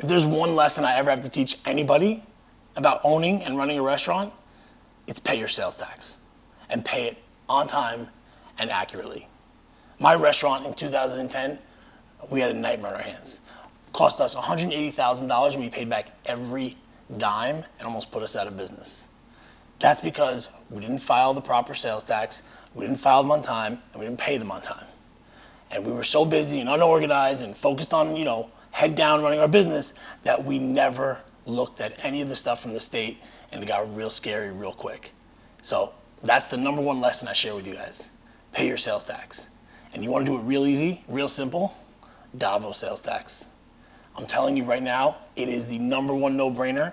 If there's one lesson I ever have to teach anybody about owning and running a restaurant, it's pay your sales tax and pay it on time and accurately. My restaurant in 2010, we had a nightmare on our hands. Cost us $180,000. We paid back every dime and almost put us out of business. That's because we didn't file the proper sales tax, we didn't file them on time, and we didn't pay them on time. And we were so busy and unorganized and focused on, head down running our business that we never looked at any of the stuff from the state, and it got real scary real quick. So that's the number one lesson I share with you guys. Pay your sales tax. And you want to do it real easy, real simple? Davo sales tax. I'm telling you right now, it is the number one no-brainer.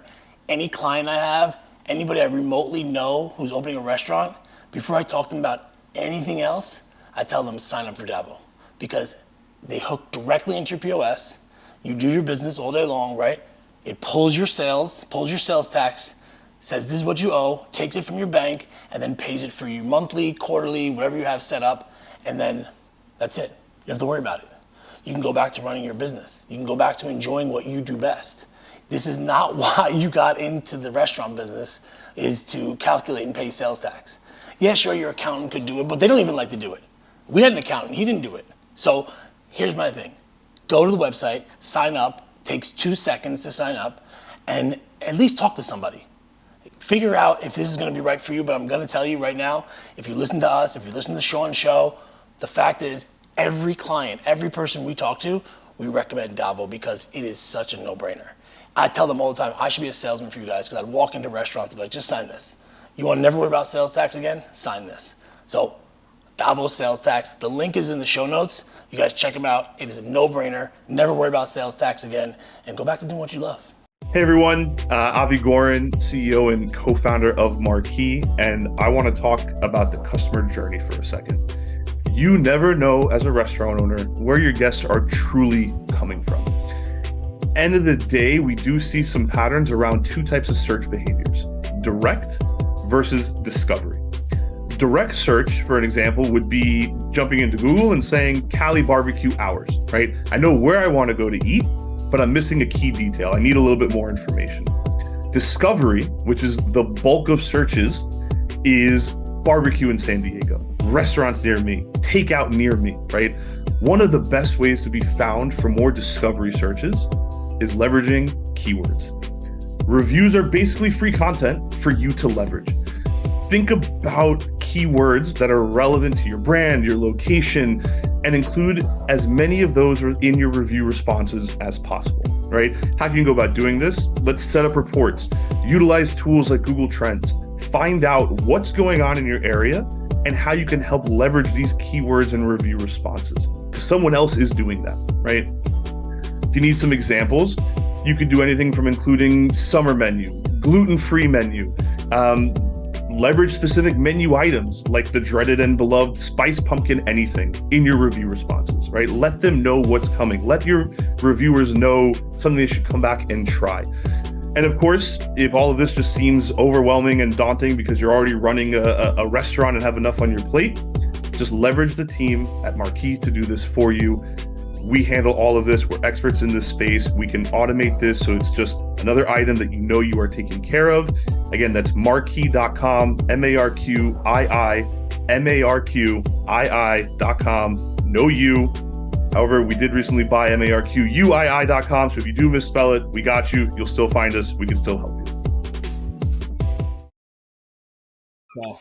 Any client I have, anybody I remotely know who's opening a restaurant, before I talk to them about anything else, I tell them to sign up for Davo, because they hook directly into your POS. You do your business all day long, right? It pulls your sales tax, says this is what you owe, takes it from your bank, and then pays it for you monthly, quarterly, whatever you have set up, and then that's it. You don't have to worry about it. You can go back to running your business. You can go back to enjoying what you do best. This is not why you got into the restaurant business, is to calculate and pay sales tax. Yeah, sure, your accountant could do it, but they don't even like to do it. We had an accountant, he didn't do it. So here's my thing. Go to the website, sign up, takes 2 seconds to sign up, and at least talk to somebody. Figure out if this is gonna be right for you, but I'm gonna tell you right now, if you listen to us, if you listen to Sean's show, the fact is, every client, every person we talk to, we recommend Davo because it is such a no-brainer. I tell them all the time, I should be a salesman for you guys, because I'd walk into restaurants and be like, just sign this. You want to never worry about sales tax again? Sign this. So, Davo sales tax, the link is in the show notes. You guys check them out. It is a no-brainer. Never worry about sales tax again, and go back to doing what you love. Hey everyone, Avi Gorin, CEO and co-founder of Marqii, and I want to talk about the customer journey for a second. You never know as a restaurant owner where your guests are truly coming from. End of the day, we do see some patterns around 2 types of search behaviors: direct versus discovery. Direct search, for an example, would be jumping into Google and saying Cali barbecue hours, right? I know where I want to go to eat, but I'm missing a key detail. I need a little bit more information. Discovery, which is the bulk of searches, is barbecue in San Diego, restaurants near me, takeout near me, right? One of the best ways to be found for more discovery searches is leveraging keywords. Reviews are basically free content for you to leverage. Think about keywords that are relevant to your brand, your location, and include as many of those in your review responses as possible, right? How can you go about doing this? Let's set up reports, utilize tools like Google Trends, find out what's going on in your area and how you can help leverage these keywords and review responses, because someone else is doing that, right? If you need some examples, you could do anything from including summer menu, gluten-free menu, leverage specific menu items like the dreaded and beloved spice pumpkin anything in your review responses, right? Let them know what's coming. Let your reviewers know something they should come back and try. And of course, if all of this just seems overwhelming and daunting because you're already running a restaurant and have enough on your plate, just leverage the team at Marqii to do this for you. We handle all of this. We're experts in this space. We can automate this so it's just another item that you know you are taking care of. Again, that's marqii.com, marqii.com. No you. However, we did recently buy marquii.com, so if you do misspell it, we got you. You'll still find us. We can still help So,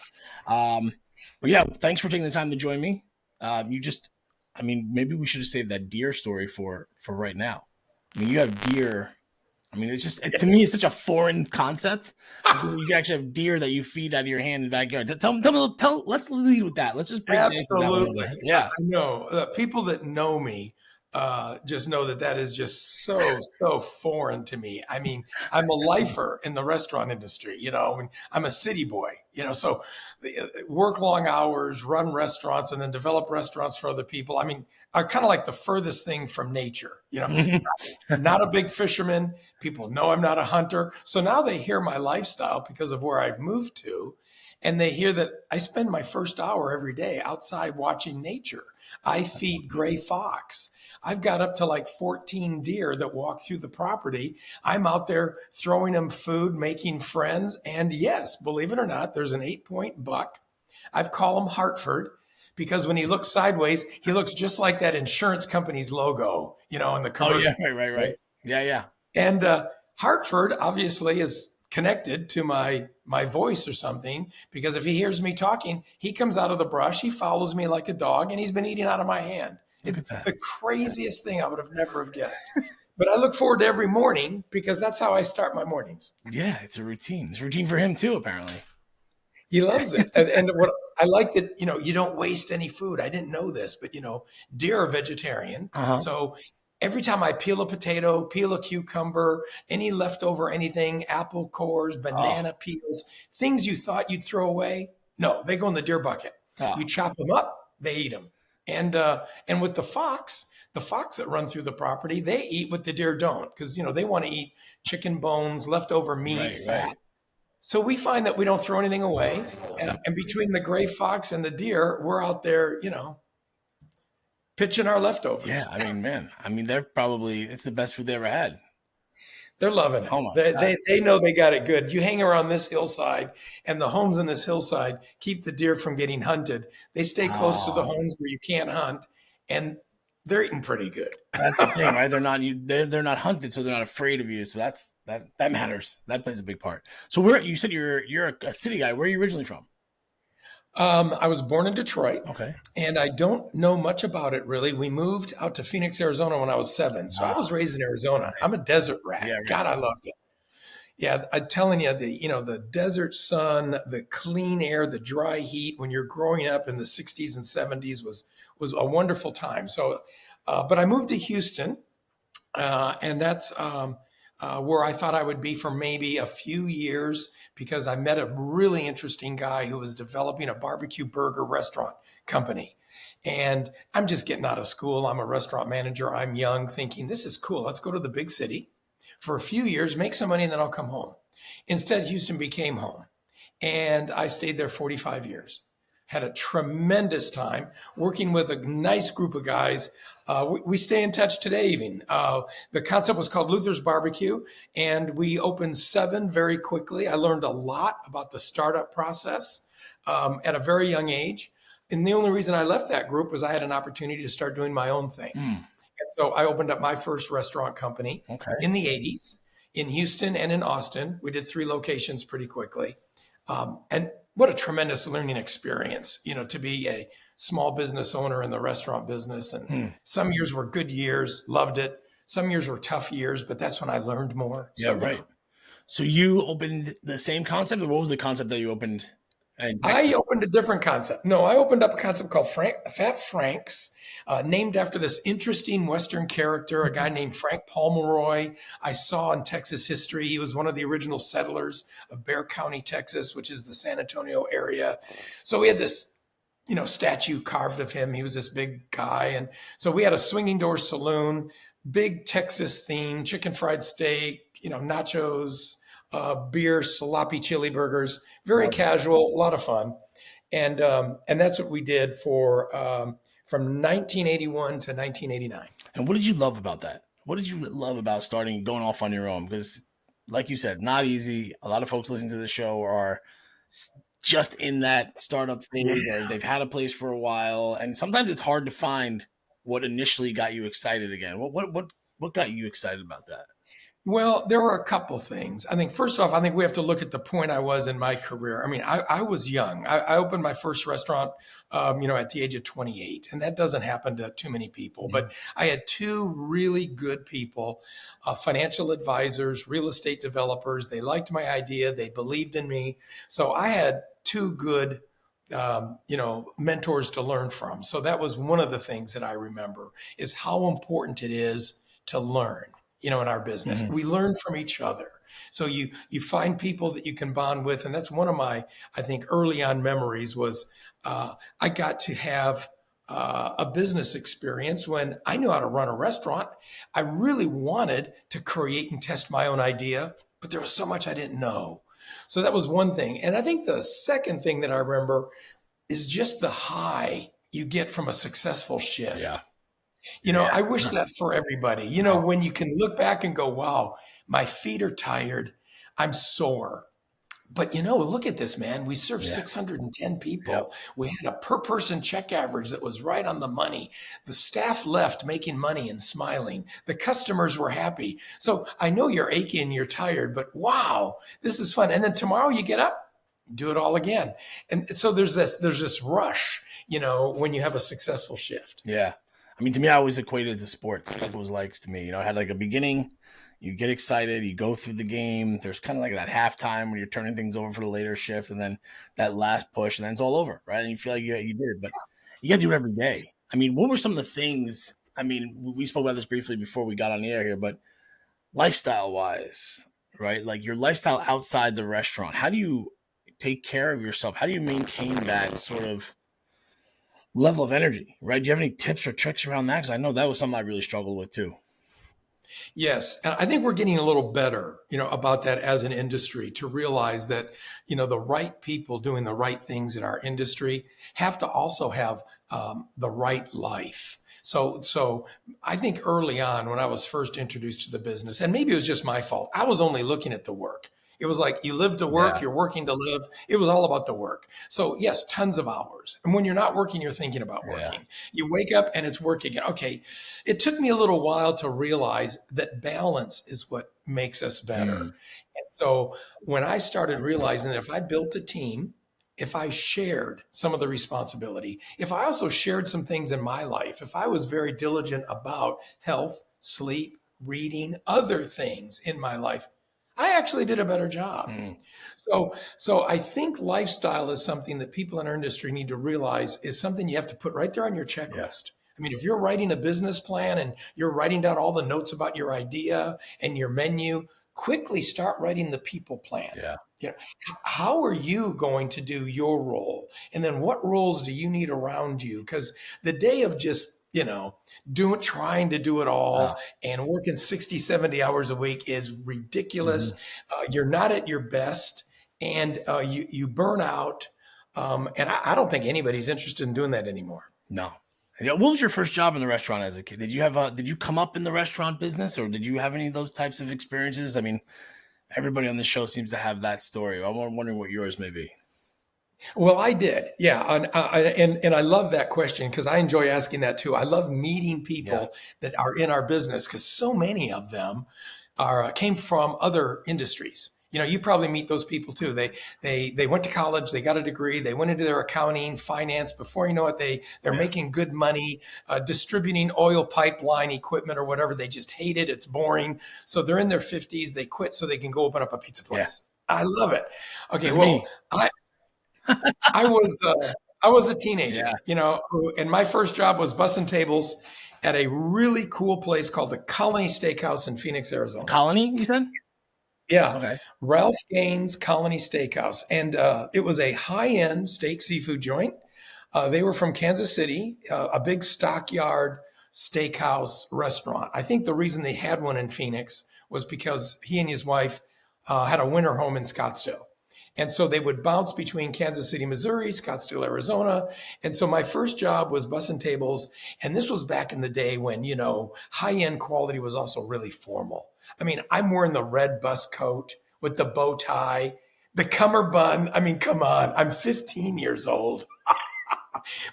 but yeah, thanks for taking the time to join me. Maybe we should have saved that deer story for right now. I mean, you have deer. I mean, it's just, to me, it's such a foreign concept. You actually have deer that you feed out of your hand in the backyard. Let's lead with that. Let's just break Absolutely. that yeah. I know. People that know me just know that is just so foreign to me. I mean, I'm a lifer in the restaurant industry, and I'm a city boy, so work long hours, run restaurants, and then develop restaurants for other people. I mean, are kind of like the furthest thing from nature, not a big fisherman. People know I'm not a hunter. So now they hear my lifestyle because of where I've moved to, and they hear that I spend my first hour every day outside watching nature. I feed gray fox. I've got up to like 14 deer that walk through the property. I'm out there throwing them food, making friends. And yes, believe it or not, there's an 8-point buck. I've called him Hartford because when he looks sideways, he looks just like that insurance company's logo, in the Oh commercial. yeah, right. Yeah. And Hartford obviously is connected to my voice or something, because if he hears me talking, he comes out of the brush, he follows me like a dog, and he's been eating out of my hand. Look It's at that. the craziest thing I would have never have guessed. But I look forward to every morning because that's how I start my mornings. Yeah, it's a routine. It's a routine for him too, apparently. He loves it. And what I like that, you don't waste any food. I didn't know this, but deer are vegetarian. Uh-huh. So every time I peel a potato, peel a cucumber, any leftover anything, apple cores, banana peels, things you thought you'd throw away, no, they go in the deer bucket. Oh. You chop them up, they eat them. And with the fox that run through the property, they eat what the deer don't, because they want to eat chicken bones, leftover meat, fat. Right. So we find that we don't throw anything away. And between the gray fox and the deer, we're out there, pitching our leftovers. Yeah, they're probably, it's the best food they ever had. They're loving it. Oh my God. They know they got it good. You hang around this hillside, and the homes on this hillside keep the deer from getting hunted. They stay close to the homes where you can't hunt, and they're eating pretty good. That's the thing, right? They're not hunted, so they're not afraid of you. So that matters. That plays a big part. So you said you're a city guy. Where are you originally from? I was born in Detroit. Okay. And I don't know much about it, really. We moved out to Phoenix, Arizona when I was 7. So I was raised in Arizona. I'm a desert rat. Yeah, right. God, I loved it. Yeah, I'm telling you, the desert sun, the clean air, the dry heat when you're growing up in the 60s and 70s was a wonderful time. So, but I moved to Houston, and that's where I thought I would be for maybe a few years, because I met a really interesting guy who was developing a barbecue burger restaurant company. And I'm just getting out of school. I'm a restaurant manager. I'm young, thinking, this is cool. Let's go to the big city for a few years, make some money, and then I'll come home. Instead, Houston became home. And I stayed there 45 years. Had a tremendous time working with a nice group of guys. We stay in touch today even. The concept was called Luther's Barbecue, and we opened 7 very quickly. I learned a lot about the startup process at a very young age. And the only reason I left that group was I had an opportunity to start doing my own thing. And so I opened up my first restaurant company in the 80s in Houston and in Austin. We did 3 locations pretty quickly. And what a tremendous learning experience, to be a small business owner in the restaurant business. And some years were good years, loved it. Some years were tough years, but that's when I learned more. Yeah, right. So you opened the same concept, or what was the concept that you opened? I opened a different concept. No, I opened up a concept called Fat Frank's, named after this interesting Western character, a guy named Frank Pomeroy. I saw in Texas history. He was one of the original settlers of Bexar County, Texas, which is the San Antonio area. So we had this, statue carved of him. He was this big guy. And so we had a swinging door saloon, big Texas theme, chicken fried steak, nachos, beer, sloppy chili burgers, very casual, a lot of fun. And that's what we did for from 1981 to 1989. And what did you love about that? What did you love about going off on your own? Because like you said, not easy. A lot of folks listening to the show are just in that startup phase, or they've had a place for a while. And sometimes it's hard to find what initially got you excited again. What got you excited about that? Well, there were a couple things. I think first off, we have to look at the point I was in my career. I was young. I opened my first restaurant, at the age of 28, and that doesn't happen to too many people. But I had 2 really good people, financial advisors, real estate developers. They liked my idea. They believed in me. So I had 2 good mentors to learn from. So that was one of the things that I remember, is how important it is to learn. In our business, we learn from each other. So you find people that you can bond with. And that's one of my, I think, early on memories was I got to have a business experience when I knew how to run a restaurant. I really wanted to create and test my own idea, but there was so much I didn't know. So that was one thing. And I think the second thing that I remember is just the high you get from a successful shift. Yeah. I wish that for everybody. When you can look back and go, wow, my feet are tired, I'm sore. But look at this, man. We served Yeah. 610 Yep. people. We had a per person check average that was right on the money. The staff left making money and smiling. The customers were happy. So I know you're aching, you're tired, but wow, this is fun. And then tomorrow you get up, do it all again. And so there's this rush, when you have a successful shift. Yeah. I mean, to me, I always equated it to sports. That's what it was like to me. It had like a beginning. You get excited. You go through the game. There's kind of like that halftime when you're turning things over for the later shift, and then that last push, and then it's all over, right? And you feel like you did it, but you got to do it every day. I mean, what were some of the things? I mean, we spoke about this briefly before we got on the air here, but lifestyle-wise, right? Like your lifestyle outside the restaurant. How do you take care of yourself? How do you maintain that sort of level of energy, right? Do you have any tips or tricks around that? Because I know that was something I really struggled with too. Yes, and I think we're getting a little better, about that as an industry to realize that, the right people doing the right things in our industry have to also have the right life. So I think early on when I was first introduced to the business, and maybe it was just my fault, I was only looking at the work. It was like you live to work, Yeah. you're working to live. It was all about the work. So yes, tons of hours. And when you're not working, you're thinking about working. Yeah. You wake up and it's work again. Okay. It took me a little while to realize that balance is what makes us better. Mm. And so when I started realizing that if I built a team, if I shared some of the responsibility, if I also shared some things in my life, if I was very diligent about health, sleep, reading, other things in my life, I actually did a better job. Mm. So I think lifestyle is something that people in our industry need to realize is something you have to put right there on your checklist. I mean, if you're writing a business plan and you're writing down all the notes about your idea and your menu, quickly start writing the people plan. Yeah. How are you going to do your role? And then what roles do you need around you? Because the day of just, trying to do it all Wow. and working 60, 70 hours a week is ridiculous. You're not at your best and you burn out. And I don't think anybody's interested in doing that anymore. No. Yeah, what was your first job in the restaurant as a kid? Did you come up in the restaurant business, or did you have any of those types of experiences? I mean, everybody on the show seems to have that story. I'm wondering what yours may be. Well, I did. Yeah. And I love that question because I enjoy asking that too. I love meeting people that are in our business because so many of them came from other industries. You probably meet those people too. They went to college, they got a degree, they went into their accounting, finance. Before you know it, they're making good money, distributing oil pipeline equipment or whatever. They just hate it. It's boring. So they're in their 50s. They quit so they can go open up a pizza place. I love it. Okay. That's Well, me. I was a teenager, Yeah. and my first job was bussing tables at a really cool place called the Colony Steakhouse in Phoenix, Arizona. Colony, you said? Yeah. Okay. Ralph Gaines Colony Steakhouse. And it was a high-end steak seafood joint. They were from Kansas City, a big stockyard steakhouse restaurant. I think the reason they had one in Phoenix was because he and his wife had a winter home in Scottsdale. And so they would bounce between Kansas City, Missouri, Scottsdale, Arizona. And so my first job was bussing tables. And this was back in the day when, high-end quality was also really formal. I mean, I'm wearing the red bus coat with the bow tie, the cummerbund. I mean, come on, I'm 15 years old.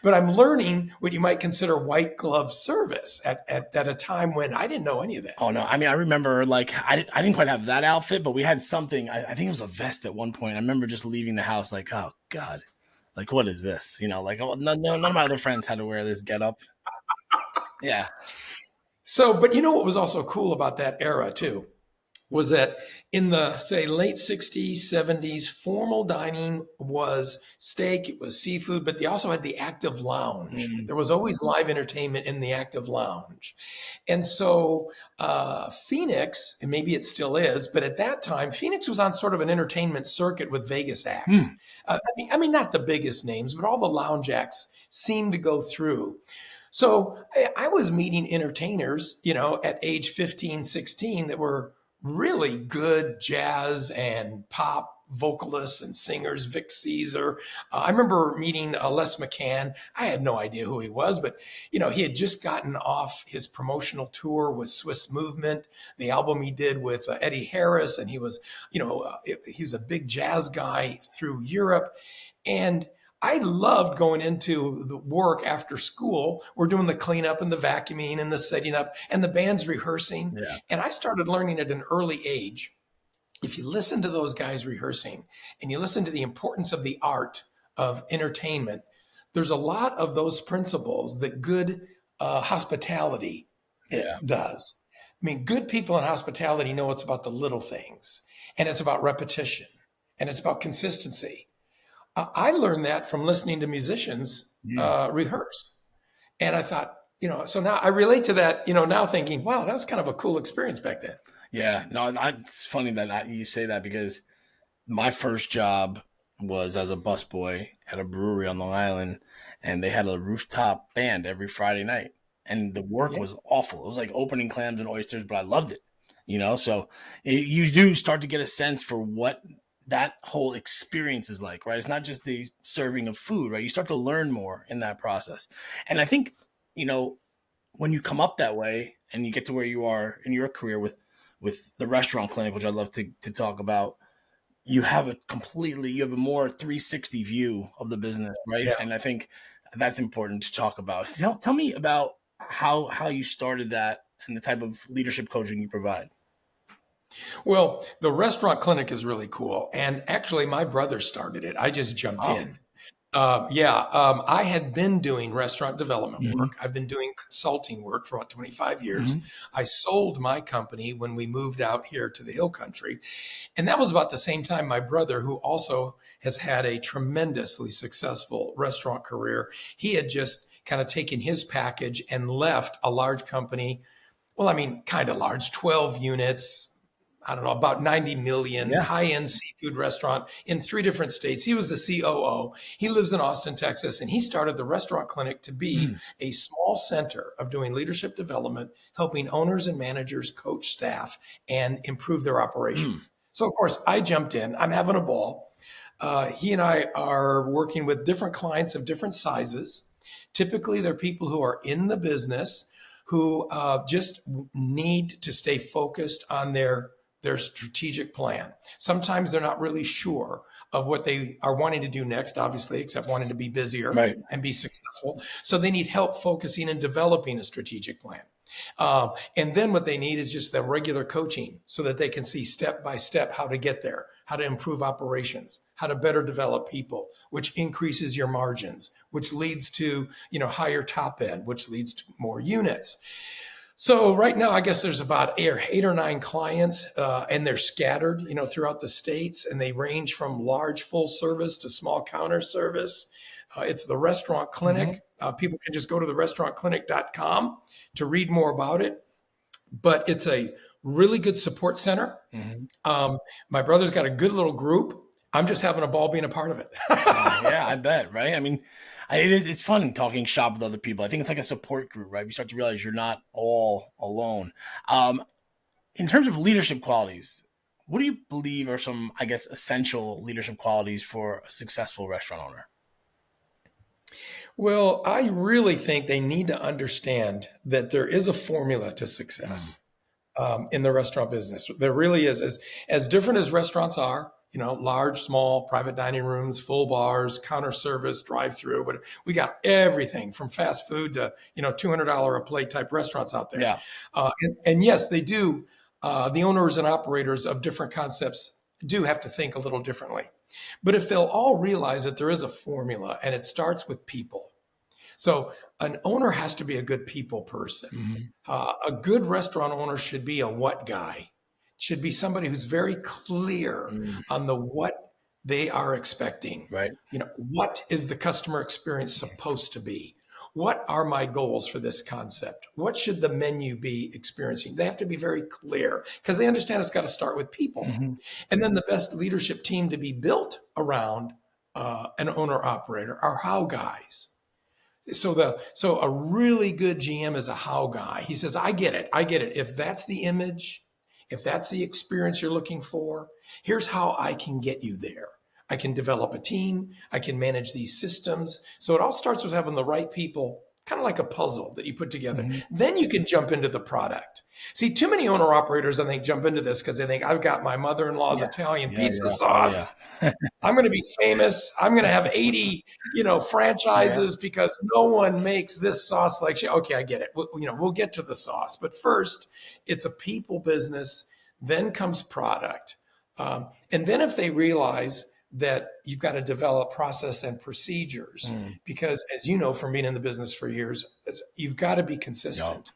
But I'm learning what you might consider white glove service at a time when I didn't know any of that. Oh, no. I mean, I remember, like, I didn't quite have that outfit, but we had something. I think it was a vest at one point. I remember just leaving the house like, oh, God, like, what is this? Like, none of my other friends had to wear this getup. Yeah. So, but what was also cool about that era, too, was that in the, say, late 60s, 70s, formal dining was steak, it was seafood, but they also had the active lounge. There was always live entertainment in the active lounge. And so Phoenix, and maybe it still is, but at that time, Phoenix was on sort of an entertainment circuit with Vegas acts. I mean, not the biggest names, but all the lounge acts seemed to go through. So I was meeting entertainers, at age 15, 16 that were really good jazz and pop vocalists and singers, Vic Caesar. I remember meeting Les McCann. I had no idea who he was, but he had just gotten off his promotional tour with Swiss Movement, the album he did with Eddie Harris, and he was a big jazz guy through Europe, and I loved going into the work after school. We're doing the cleanup and the vacuuming and the setting up and the band's rehearsing. Yeah. And I started learning at an early age. If you listen to those guys rehearsing and you listen to the importance of the art of entertainment, there's a lot of those principles that good hospitality does. I mean, good people in hospitality know it's about the little things, and it's about repetition, and it's about consistency. I learned that from listening to musicians rehearse. And I thought, so now I relate to that, now thinking, wow, that was kind of a cool experience back then. Yeah, no, it's funny that you say that, because my first job was as a busboy at a brewery on Long Island, and they had a rooftop band every Friday night. And the work was awful. It was like opening clams and oysters, but I loved it, So you do start to get a sense for what that whole experience is like, right? It's not just the serving of food, right? You start to learn more in that process. And I think, when you come up that way and you get to where you are in your career with the restaurant clinic, which I'd love to talk about, you have a more 360 view of the business, right? Yeah. And I think that's important to talk about. Tell me about how you started that and the type of leadership coaching you provide. Well, the restaurant clinic is really cool. And actually, my brother started it. I just jumped in. I had been doing restaurant development work. I've been doing consulting work for about 25 years. I sold my company when we moved out here to the Hill Country. And that was about the same time my brother, who also has had a tremendously successful restaurant career, he had just kind of taken his package and left a large company. Well, I mean, kind of large, 12 units, I don't know, about 90 million, high-end seafood restaurant in 3 different states. He was the COO. He lives in Austin, Texas, and he started the restaurant clinic to be a small center of doing leadership development, helping owners and managers coach staff and improve their operations. So, of course, I jumped in. I'm having a ball. He and I are working with different clients of different sizes. Typically, they're people who are in the business who just need to stay focused on their strategic plan. Sometimes they're not really sure of what they are wanting to do next, obviously, except wanting to be busier and be successful. So they need help focusing and developing a strategic plan. And then what they need is just the regular coaching so that they can see step by step how to get there, how to improve operations, how to better develop people, which increases your margins, which leads to, higher top end, which leads to more units. So right now, I guess there's about 8 or 9 clients, and they're scattered, throughout the states, and they range from large full service to small counter service. It's the restaurant clinic. People can just go to therestaurantclinic.com to read more about it. But it's a really good support center. My brother's got a good little group. I'm just having a ball being a part of it. Yeah, I bet, right? I mean, it's fun talking shop with other people. I think it's like a support group, right? You start to realize you're not all alone. In terms of leadership qualities, what do you believe are some, I guess, essential leadership qualities for a successful restaurant owner? Well, I really think they need to understand that there is a formula to success in the restaurant business. There really is. As different as restaurants are, large, small, private dining rooms, full bars, counter service, drive-through, but we got everything from fast food to, $200 a plate type restaurants out there. Yeah. And yes, they do. The owners and operators of different concepts do have to think a little differently. But if they'll all realize that there is a formula and it starts with people. So an owner has to be a good people person. A good restaurant owner should be a what guy. Should be somebody who's very clear on the what they are expecting. Right. What is the customer experience supposed to be? What are my goals for this concept? What should the menu be experiencing? They have to be very clear because they understand it's got to start with people. And then the best leadership team to be built around an owner operator are how guys. So a really good GM is a how guy. He says, I get it. If that's the image, If that's the experience you're looking for, here's how I can get you there. I can develop a team. I can manage these systems. So it all starts with having the right people, kind of like a puzzle that you put together. Then you can jump into the product. See, too many owner operators, I think, jump into this because they think I've got my mother-in-law's Italian pizza sauce. I'm going to be famous. I'm going to have 80, franchises because no one makes this sauce like she. Okay, I get it. We'll get to the sauce, but first, it's a people business. Then comes product, and then if they realize that you've got to develop process and procedures, because as you know from being in the business for years, you've got to be consistent.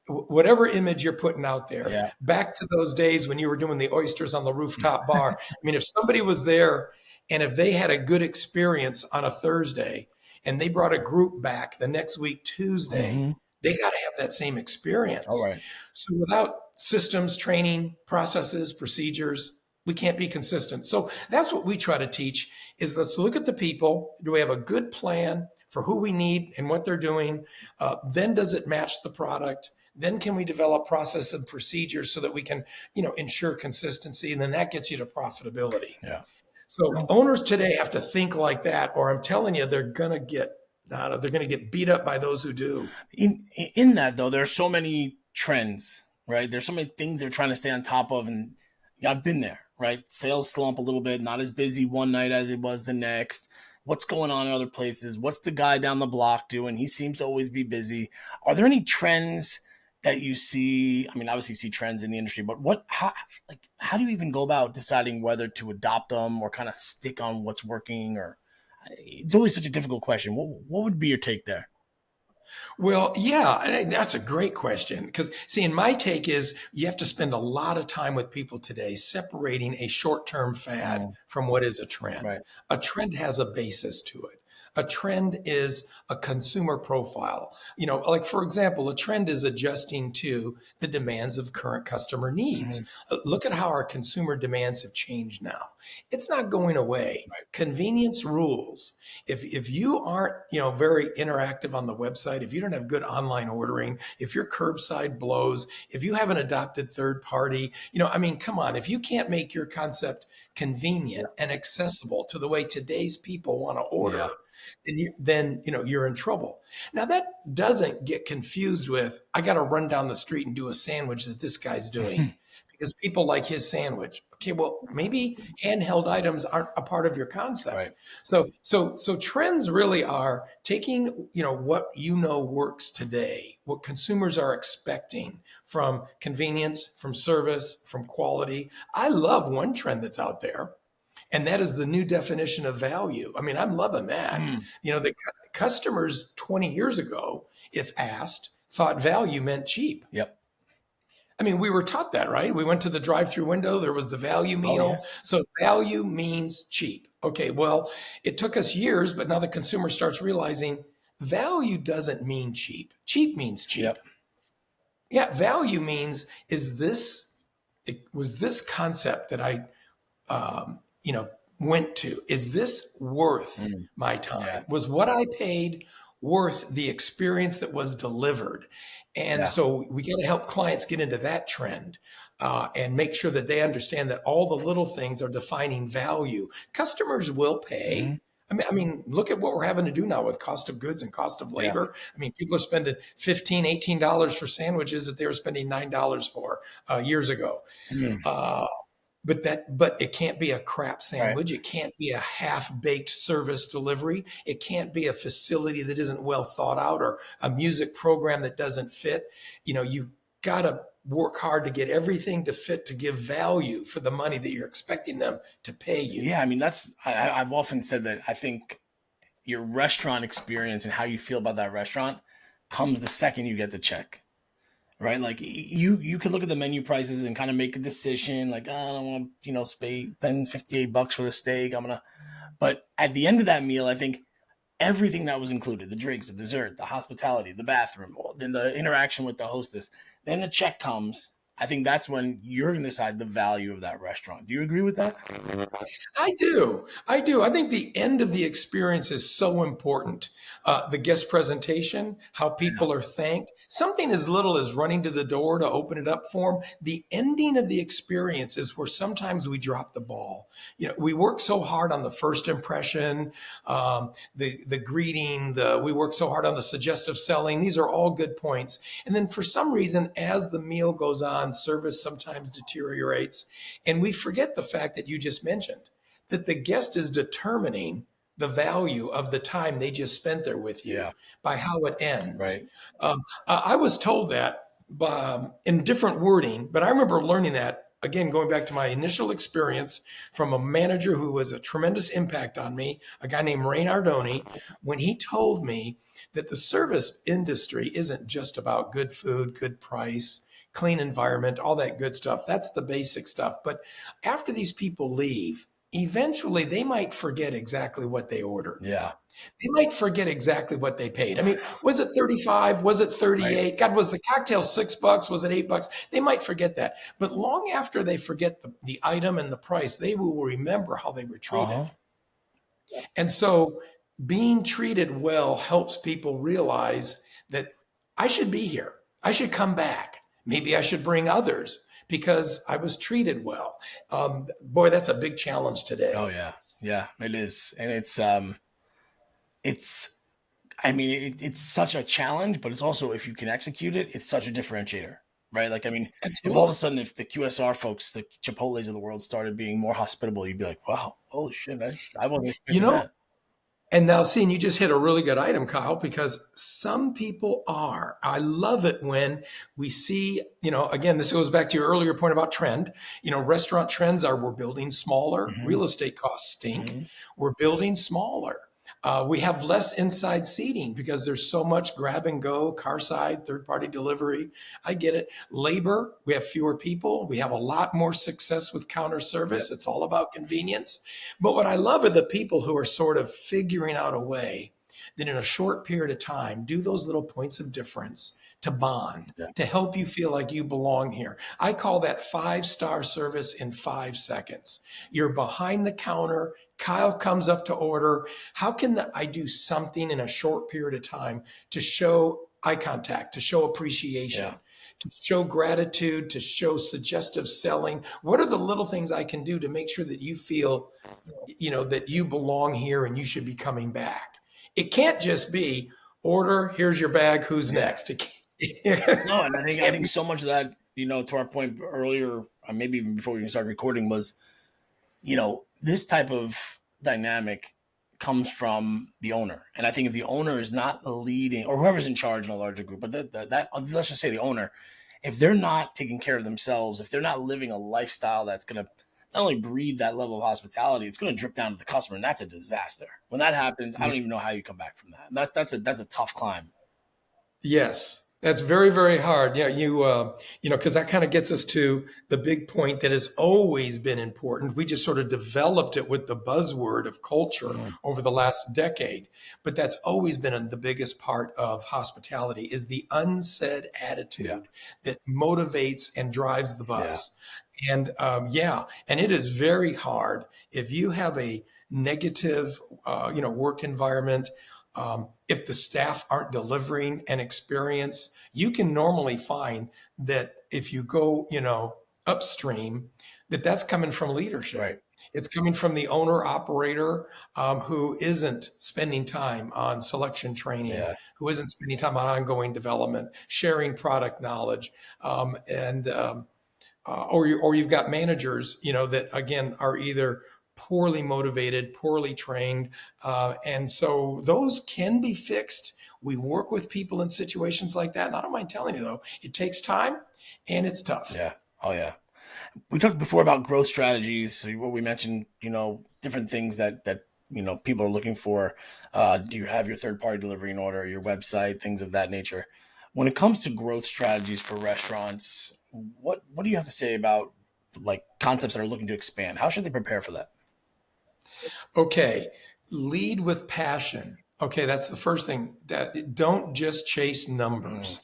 Whatever image you're putting out there, back to those days when you were doing the oysters on the rooftop bar. I mean, if somebody was there and if they had a good experience on a Thursday and they brought a group back the next week, Tuesday, they got to have that same experience. All right. So without systems, training, processes, procedures, we can't be consistent. So that's what we try to teach is let's look at the people. Do we have a good plan for who we need and what they're doing? Then does it match the product? Then can we develop process and procedures so that we can, ensure consistency? And then that gets you to profitability. Yeah. So owners today have to think like that, or I'm telling you, they're going to get beat up by those who do. In that though, there's so many trends, right? There's so many things they're trying to stay on top of, and I've been there, right? Sales slump a little bit, not as busy one night as it was the next. What's going on in other places? What's the guy down the block doing? He seems to always be busy. Are there any trends that you see? I mean, obviously you see trends in the industry, but how do you even go about deciding whether to adopt them or kind of stick on what's working? Or it's always such a difficult question. What would be your take there? Well, yeah, that's a great question because see, my take is you have to spend a lot of time with people today separating a short-term fad from what is a trend. Right. A trend has a basis to it. A trend is a consumer profile. Like for example, a trend is adjusting to the demands of current customer needs. Look at how our consumer demands have changed now. It's not going away. Right. Convenience rules. If you aren't, very interactive on the website, if you don't have good online ordering, if your curbside blows, if you haven't adopted third party, come on, if you can't make your concept convenient and accessible to the way today's people want to order, then you're in trouble. Now that doesn't get confused with I got to run down the street and do a sandwich that this guy's doing because people like his sandwich. Okay, well maybe handheld items aren't a part of your concept. Right. So trends really are taking what works today, what consumers are expecting from convenience, from service, from quality. I love one trend that's out there. And that is the new definition of value. I mean, I'm loving that. The customers 20 years ago, if asked, thought value meant cheap. Yep. I mean, we were taught that, right? We went to the drive-through window. There was the value meal. So value means cheap. Okay, well, it took us years, but now the consumer starts realizing value doesn't mean cheap. Cheap means cheap. Yep. Yeah, value means was this concept that I went to, is this worth my time? Yeah. Was what I paid worth the experience that was delivered? And so we got to help clients get into that trend and make sure that they understand that all the little things are defining value. Customers will pay. I mean, look at what we're having to do now with cost of goods and cost of labor. Yeah. I mean, people are spending $15, $18 for sandwiches that they were spending $9 for years ago. But it can't be a crap sandwich. Right. It can't be a half-baked service delivery. It can't be a facility that isn't well thought out or a music program that doesn't fit. You've got to work hard to get everything to fit to give value for the money that you're expecting them to pay you. Yeah, I mean, I've often said that I think your restaurant experience and how you feel about that restaurant comes the second you get the check. Right, like you could look at the menu prices and kind of make a decision. Like, I don't want to, spend $58 for the steak. But at the end of that meal, I think everything that was included, the drinks, the dessert, the hospitality, the bathroom, then the interaction with the hostess, then the check comes, I think that's when you're going to decide the value of that restaurant. Do you agree with that? I do. I do. I think the end of the experience is so important. The guest presentation, how Yeah. people are thanked, something as little as running to the door to open it up for them. The ending of the experience is where sometimes we drop the ball. We work so hard on the first impression, the greeting, we work so hard on the suggestive selling. These are all good points. And then for some reason, as the meal goes on, service sometimes deteriorates. And we forget the fact that you just mentioned that the guest is determining the value of the time they just spent there with you Yeah. by how it ends. Right. I was told that in different wording, but I remember learning that again, going back to my initial experience from a manager who was a tremendous impact on me, a guy named Ray Nardoni, when he told me that the service industry isn't just about good food, good price, clean environment, all that good stuff. That's the basic stuff. But after these people leave, eventually they might forget exactly what they ordered. Yeah. They might forget exactly what they paid. I mean, was it 35? Was it Right. 38? God, was the cocktail $6? Was it $8? They might forget that. But long after they forget the item and the price, they will remember how they were treated. Uh-huh. And so being treated well helps people realize that I should be here. I should come back. Maybe I should bring others because I was treated well. Boy, that's a big challenge today. Oh yeah. Yeah, it is. And it's I mean, it's such a challenge, but it's also, if you can execute it, it's such a differentiator, right? Like, I mean, if all of a Absolutely. sudden, if the QSR folks, the Chipotle's of the world started being more hospitable, you'd be like, wow, oh shit, I wasn't You expecting know, that. and now, seeing you just hit a really good item, Kyle, because some people are. I love it when we see, again, this goes back to your earlier point about trend. Restaurant trends are we're building smaller, Hmm. real estate costs stink. Hmm. We're building smaller. We have less inside seating because there's so much grab and go, car side, third party delivery. I get it. Labor, we have fewer people. We have a lot more success with counter Yep. service. It's all about convenience. But what I love are the people who are sort of figuring out a way that in a short period of time, do those little points of difference to bond, Yeah. to help you feel like you belong here. I call that 5-star service in 5 seconds. You're behind the counter. Kyle comes up to order. How can I do something in a short period of time to show eye contact, to show appreciation, Yeah. to show gratitude, to show suggestive selling? What are the little things I can do to make sure that you feel, that you belong here and you should be coming back? It can't just be order, here's your bag, who's Yeah. next? It can't, No, and I it think I can't think be. so much of that, to our point earlier, maybe even before we even started recording, was, this type of dynamic comes from the owner. And I think if the owner is not leading, or whoever's in charge in a larger group, but that let's just say the owner, if they're not taking care of themselves, if they're not living a lifestyle that's going to not only breed that level of hospitality, it's going to drip down to the customer, and that's a disaster. When that happens, I don't even know how you come back from that. That's a tough climb. Yes, that's very, very hard. Yeah, because that kind of gets us to the big point that has always been important. We just sort of developed it with the buzzword of culture Mm. over the last decade, but that's always been the biggest part of hospitality is the unsaid Yeah. attitude that motivates and drives the Yeah. bus. And and it is very hard if you have a negative, work environment. If the staff aren't delivering an experience, you can normally find that if you go, upstream, that's coming from leadership. Right. It's coming from the owner operator who isn't spending time on selection training, Yeah. who isn't spending time on ongoing development, sharing product knowledge, and or you've got managers, that again are either poorly motivated, poorly trained, and so those can be fixed. We work with people in situations like that, and I don't mind telling you though, it takes time and it's tough. Yeah. Oh yeah. We talked before about growth strategies. So what we mentioned, different things that people are looking for. Do you have your third party delivery in order, your website, things of that nature? When it comes to growth strategies for restaurants, what do you have to say about like concepts that are looking to expand? How should they prepare for that? Okay, lead with passion. Okay, that's the first thing. That don't just chase numbers.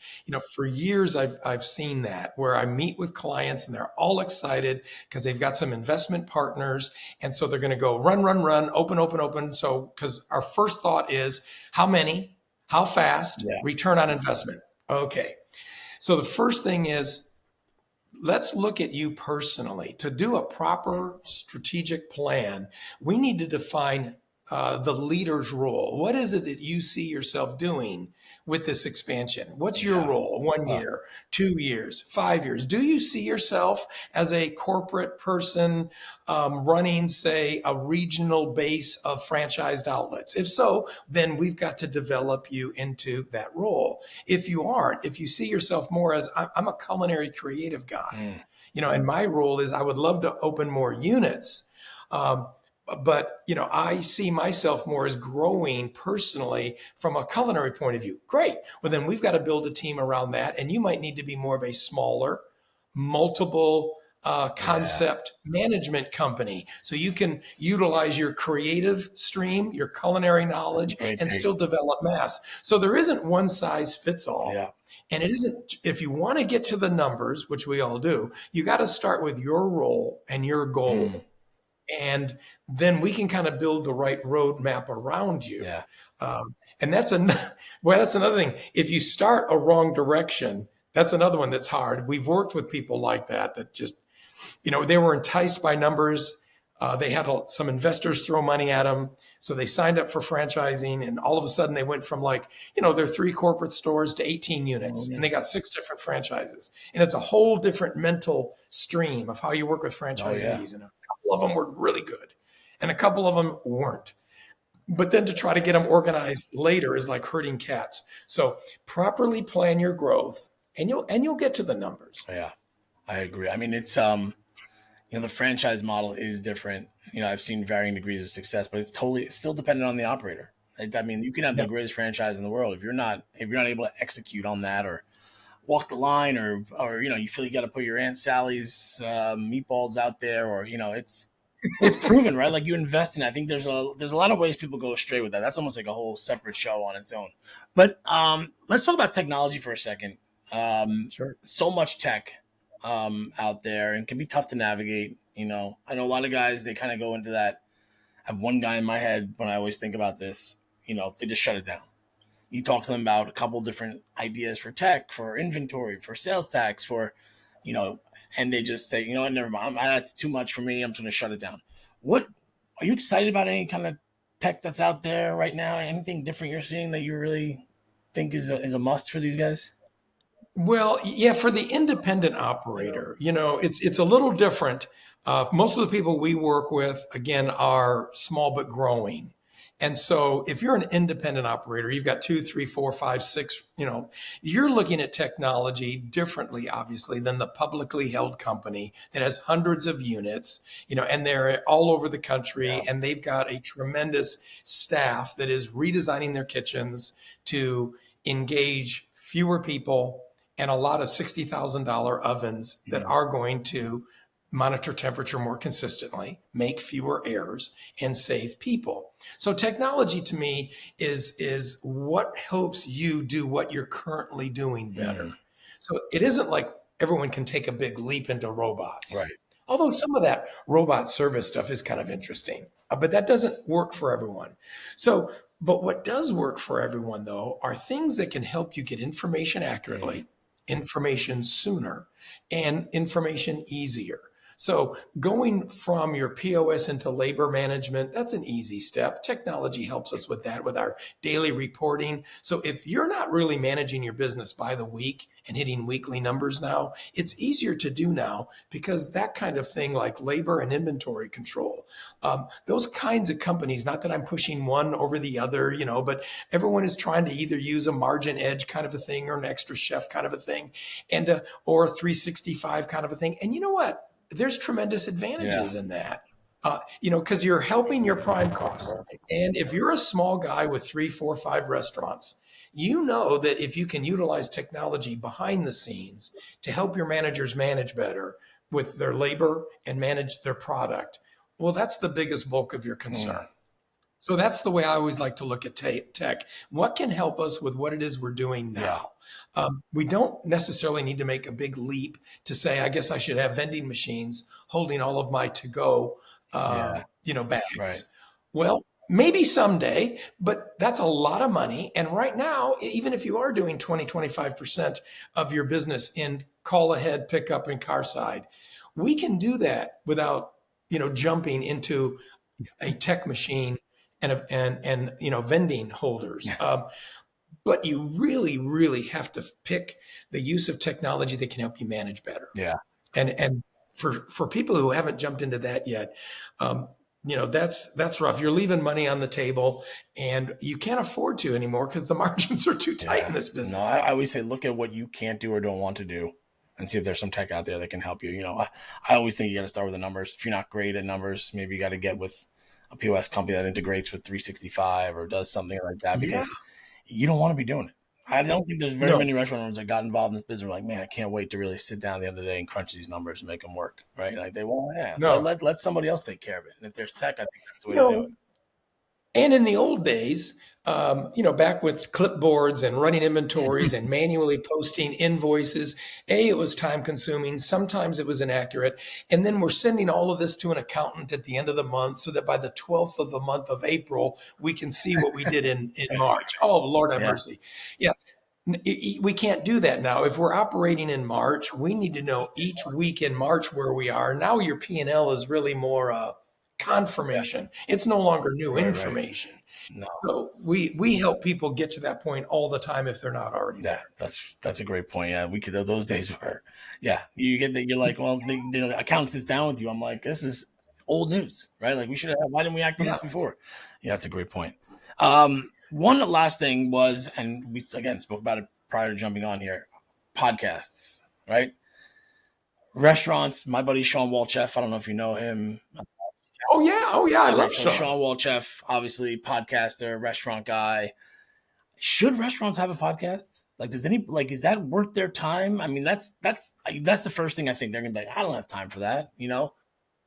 For years I've seen that where I meet with clients and they're all excited because they've got some investment partners, and so they're going to go run, run, run, open, open, open. So because our first thought is how many, how fast, Yeah. return on investment. Okay, so the first thing is let's look at you personally. To do a proper strategic plan, we need to define the leader's role. What is it that you see yourself doing with this expansion? What's your role? 1 year, 2 years, 5 years? Do you see yourself as a corporate person running, say, a regional base of franchised outlets? If so, then we've got to develop you into that role. If you aren't, if you see yourself more as I'm a culinary creative guy, and my role is I would love to open more units. But I see myself more as growing personally from a culinary point of view. Great. Well, then we've got to build a team around that. And you might need to be more of a smaller, multiple concept management company. So you can utilize your creative stream, your culinary knowledge, and still develop mass. So there isn't one size fits all. Yeah. And it isn't, if you want to get to the numbers, which we all do, you got to start with your role and your goal. And then we can kind of build the right roadmap around you. Yeah. And that's another thing. If you start a wrong direction, that's another one that's hard. We've worked with people like that just, they were enticed by numbers. They had some investors throw money at them. So they signed up for franchising, and all of a sudden they went from their 3 corporate stores to 18 units, and they got 6 different franchises. And it's a whole different mental stream of how you work with franchisees. And a couple of them were really good, and a couple of them weren't. But then to try to get them organized later is like herding cats. So properly plan your growth, and you'll get to the numbers. Yeah, I agree. I mean, it's the franchise model is different. I've seen varying degrees of success, but it's still dependent on the operator. I mean, you can have the greatest franchise in the world if you're not able to execute on that or walk the line, or you feel you got to put your Aunt Sally's meatballs out there, or it's proven, right? Like you invest in it. I think there's a lot of ways people go astray with that. That's almost like a whole separate show on its own. But let's talk about technology for a second. Sure. So much tech out there, and can be tough to navigate. I know a lot of guys, they kind of go into that. I have one guy in my head when I always think about this, they just shut it down. You talk to them about a couple different ideas for tech, for inventory, for sales tax, for, and they just say, never mind, that's too much for me. I'm just going to shut it down. What are you excited about? Any kind of tech that's out there right now? Anything different you're seeing that you really think is a must for these guys? Well, yeah, for the independent operator, it's a little different. Most of the people we work with, again, are small but growing. And so if you're an independent operator, you've got 2, 3, 4, 5, 6, you're looking at technology differently, obviously, than the publicly held company that has hundreds of units, and they're all over the country, and they've got a tremendous staff that is redesigning their kitchens to engage fewer people and a lot of $60,000 ovens that are going to monitor temperature more consistently, make fewer errors, and save people. So technology to me is what helps you do what you're currently doing better. So it isn't like everyone can take a big leap into robots. Right. Although some of that robot service stuff is kind of interesting, but that doesn't work for everyone. But what does work for everyone, though, are things that can help you get information accurately, information sooner, and information easier. So going from your POS into labor management, that's an easy step. Technology helps us with that, with our daily reporting. So if you're not really managing your business by the week and hitting weekly numbers now, it's easier to do now because that kind of thing like labor and inventory control, those kinds of companies, not that I'm pushing one over the other, but everyone is trying to either use a margin edge kind of a thing or an extra chef kind of a thing, and or a 365 kind of a thing. And you know what? There's tremendous advantages in that, because you're helping your prime costs. And if you're a small guy with 3, 4, 5 restaurants, you know that if you can utilize technology behind the scenes to help your managers manage better with their labor and manage their product, well, that's the biggest bulk of your concern. So that's the way I always like to look at tech. What can help us with what it is we're doing Yeah. now? We don't necessarily need to make a big leap to say, I guess I should have vending machines holding all of my to-go, Yeah. bags. Right. Well, maybe someday, but that's a lot of money. And right now, even if you are doing 20, 25% of your business in call ahead, pickup, and car side, we can do that without, jumping into a tech machine and vending holders. But you really, really have to pick the use of technology that can help you manage better. Yeah. And for people who haven't jumped into that yet, that's rough. You're leaving money on the table, and you can't afford to anymore because the margins are too tight in this business. No, I always say look at what you can't do or don't want to do, and see if there's some tech out there that can help you. I always think you got to start with the numbers. If you're not great at numbers, maybe you got to get with a POS company that integrates with 365 or does something like that, because you don't want to be doing it. I don't think there's very many restaurant owners that got involved in this business. Like, man, I can't wait to really sit down at the end of the day and crunch these numbers and make them work, right? Like they won't. Yeah, let somebody else take care of it. And if there's tech, I think that's the way to do it. And in the old days, back with clipboards and running inventories and manually posting invoices, it was time consuming. Sometimes it was inaccurate. And then we're sending all of this to an accountant at the end of the month so that by the 12th of the month of April, we can see what we did in March. Oh, Lord have mercy. Yeah. We can't do that now. If we're operating in March, we need to know each week in March where we are. Now your P&L is really more confirmation. It's no longer new information. No. So we help people get to that point all the time if they're not already there. That's a great point. Yeah, we could. Those days were. Yeah, you get that. You're like, well, the accountant sits down with you. I'm like, this is old news, right? Like we should have. Why didn't we act on this before? Yeah, that's a great point. One last thing was, and we again spoke about it prior to jumping on here, podcasts, right? Restaurants. My buddy Sean Walchef. I don't know if you know him. Oh yeah, I love Sean. Sean Walchef, obviously podcaster, restaurant guy. Should restaurants have a podcast? Like, is that worth their time? I mean, that's the first thing I think they're gonna be like, I don't have time for that.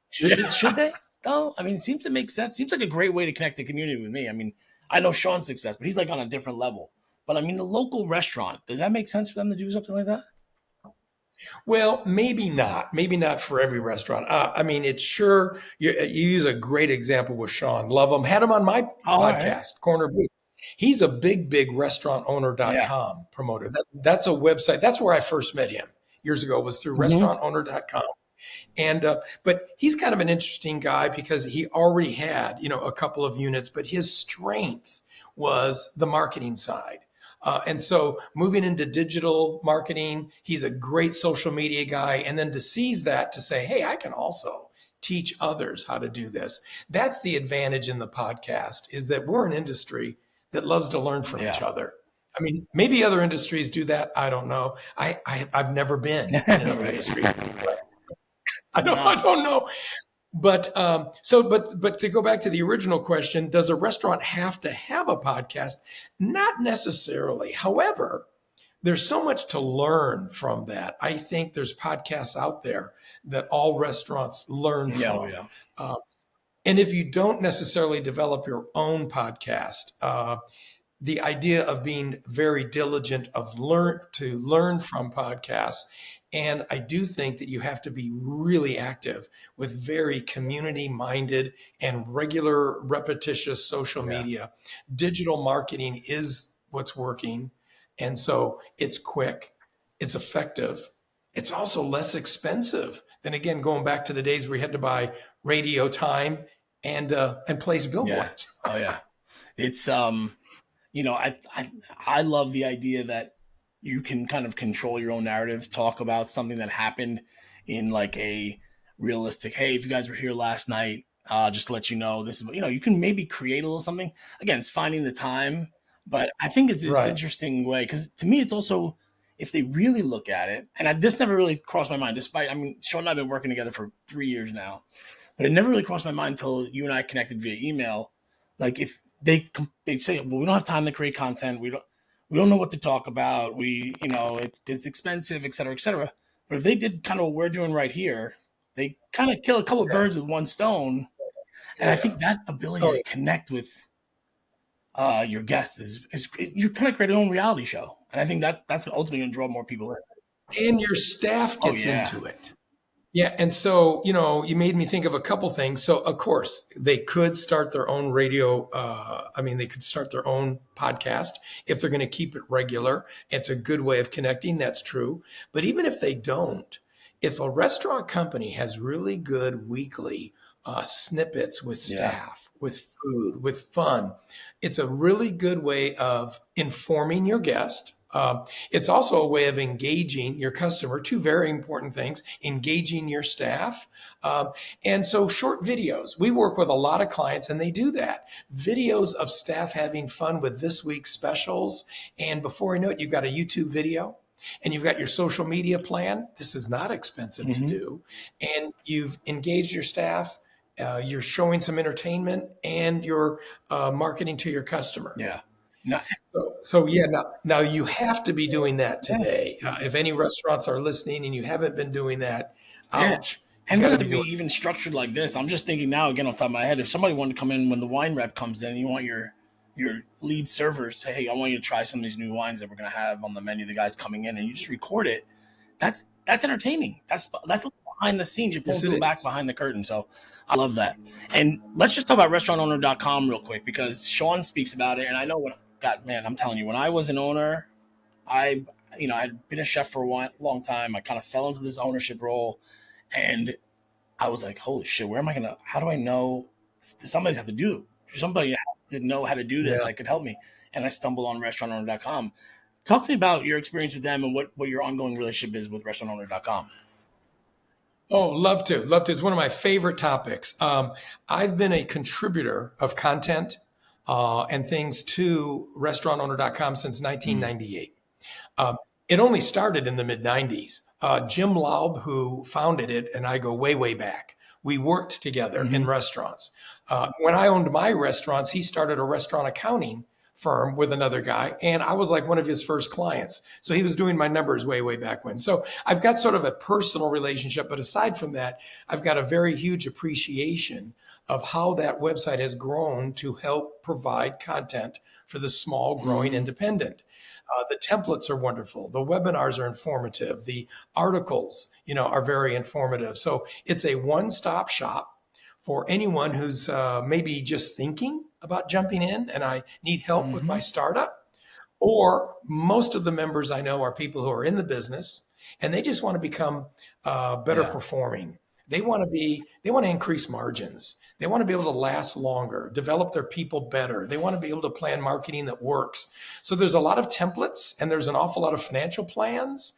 Should they? Though, I mean, it seems to make sense. Seems like a great way to connect the community with me. I mean, I know Sean's success, but he's like on a different level. But I mean, the local restaurant, does that make sense for them to do something like that? Well, maybe not. Maybe not for every restaurant. I mean, it's sure. You use a great example with Sean. Love him. Had him on my podcast, Corner Booth. He's a big restaurantowner.com promoter. That's a website. That's where I first met him years ago, was through restaurantowner.com. And but he's kind of an interesting guy because he already had, a couple of units, but his strength was the marketing side. And so moving into digital marketing, he's a great social media guy. And then to seize that to say, hey, I can also teach others how to do this. That's the advantage in the podcast, is that we're an industry that loves to learn from each other. I mean, maybe other industries do that. I don't know. I've never been in another industry. I don't know. But but to go back to the original question, does a restaurant have to have a podcast? Not necessarily. However, there's so much to learn from that. I think there's podcasts out there that all restaurants learn from. And if you don't necessarily develop your own podcast, the idea of being very diligent to learn from podcasts. And I do think that you have to be really active with very community-minded and regular, repetitious social media. Digital marketing is what's working. And so it's quick, it's effective. It's also less expensive than, again, going back to the days where you had to buy radio time and place billboards. Yeah. Oh yeah. It's, I love the idea that you can kind of control your own narrative, talk about something that happened in like a realistic, hey, if you guys were here last night, just to let you know, this is, you can maybe create a little something. Again, it's finding the time, but I think it's an interesting way, because to me, it's also, if they really look at it, and this never really crossed my mind, despite, Sean and I have been working together for 3 years now, but it never really crossed my mind until you and I connected via email. Like if they say, well, we don't have time to create content. We don't know what to talk about. It's expensive, et cetera, et cetera. But if they did kind of what we're doing right here, they kind of kill a couple of birds with one stone. And I think that ability Oh, to connect with your guests is you kind of create your own reality show. And I think that's ultimately going to draw more people in. and your staff Oh gets yeah. into it. Yeah, and so you made me think of a couple things. So of course they could start their own radio. They could start their own podcast if they're going to keep it regular. It's a good way of connecting. That's true. But even if they don't, if a restaurant company has really good weekly snippets with Yeah. staff, with food, with fun, it's a really good way of informing your guest. It's also a way of engaging your customer. Two very important things: engaging your staff. And so short videos. We work with a lot of clients and they do that. Videos of staff having fun with this week's specials. And before I know it, you've got a YouTube video and you've got your social media plan. This is not expensive to do. And you've engaged your staff. You're showing some entertainment and you're marketing to your customer. Yeah. No, So yeah, now you have to be doing that today. If any restaurants are listening and you haven't been doing that, yeah. ouch. And You it got doesn't to have be to be doing. even structured like this. I'm just thinking now, again, off the top of my head, if somebody wanted to come in when the wine rep comes in, and you want your lead server to say, hey, I want you to try some of these new wines that we're going to have on the menu, the guys coming in, and you just record it. That's entertaining. That's behind the scenes. You're pulling Yes, it people back is. behind the curtain. So I love that. And let's just talk about restaurantowner.com real quick, because Sean speaks about it. And I know I'm telling you, when I was an owner, I'd been a chef for a long time. I kind of fell into this ownership role, and I was like, holy shit, how do I know? Somebody's have to do Somebody has to know how to do this Yeah. that could help me. And I stumbled on restaurantowner.com. Talk to me about your experience with them and what your ongoing relationship is with restaurantowner.com. Oh, love to, love to. It's one of my favorite topics. I've been a contributor of content and things to restaurantowner.com since 1998. It only started in the mid 90s. Jim Laub, who founded it, and I go way, way back. We worked together in restaurants. When I owned my restaurants, he started a restaurant accounting firm with another guy, and I was like one of his first clients. So he was doing my numbers way, way back when. So I've got sort of a personal relationship, but aside from that, I've got a very huge appreciation of how that website has grown to help provide content for the small, growing independent. The templates are wonderful. The webinars are informative. The articles, are very informative. So it's a one-stop shop for anyone who's maybe just thinking about jumping in and I need help with my startup. Or most of the members I know are people who are in the business and they just want to become better performing. They want to increase margins. They want to be able to last longer, develop their people better. They want to be able to plan marketing that works. So there's a lot of templates and there's an awful lot of financial plans.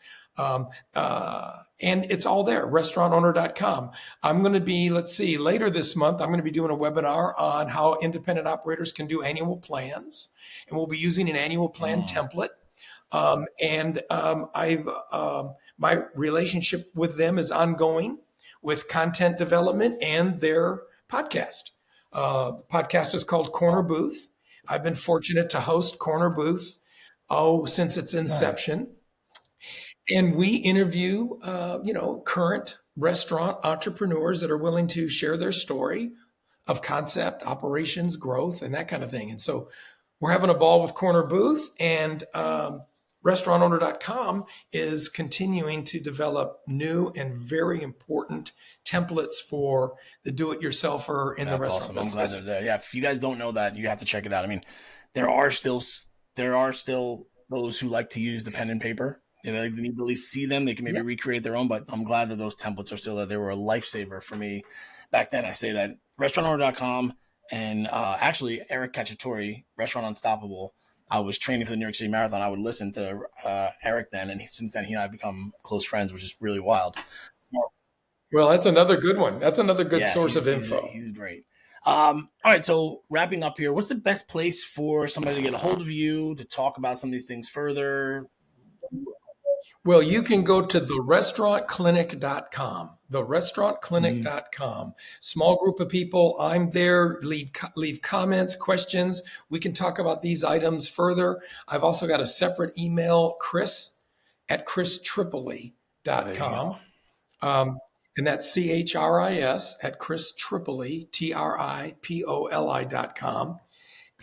And it's all there, restaurantowner.com. I'm going to be, later this month, I'm going to be doing a webinar on how independent operators can do annual plans. And we'll be using an annual plan template. My relationship with them is ongoing with content development and their podcast. The podcast is called Corner Booth. I've been fortunate to host Corner Booth, since its inception. And we interview, current restaurant entrepreneurs that are willing to share their story of concept, operations, growth, and that kind of thing. And so we're having a ball with Corner Booth, and restaurantowner.com is continuing to develop new and very important templates for the do-it-yourselfer in the restaurant Awesome. I'm glad business. they're there. Yeah, if you guys don't know that, you have to check it out. I mean, there are still those who like to use the pen and paper. They need to at least see them. They can maybe recreate their own, but I'm glad that those templates are still there. They were a lifesaver for me back then. I say that restaurantowner.com and actually Eric Cacciatore, Restaurant Unstoppable. I was training for the New York City Marathon. I would listen to Eric then, and since then he and I have become close friends, which is really wild. So, Well, that's another good one. That's another good source of info. He's great. All right, so wrapping up here, what's the best place for somebody to get a hold of you to talk about some of these things further? Well, you can go to therestaurantclinic.com, therestaurantclinic.com. Small group of people. I'm there. Leave comments, questions. We can talk about these items further. I've also got a separate email, chris@christripoli.com. And that's CHRIS at Chris Tripoli, TRIPOLI.com.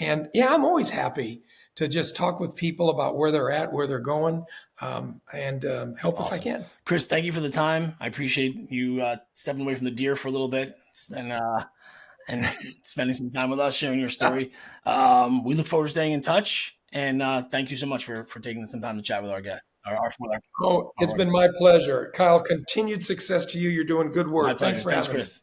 And yeah, I'm always happy to just talk with people about where they're at, where they're going, and help if I can. Chris, thank you for the time. I appreciate you stepping away from the deer for a little bit and spending some time with us, sharing your story. We look forward to staying in touch. And thank you so much for taking some time to chat with our guests. It's been my pleasure. Kyle, continued success to you. You're doing good work. Thanks for having me. Chris.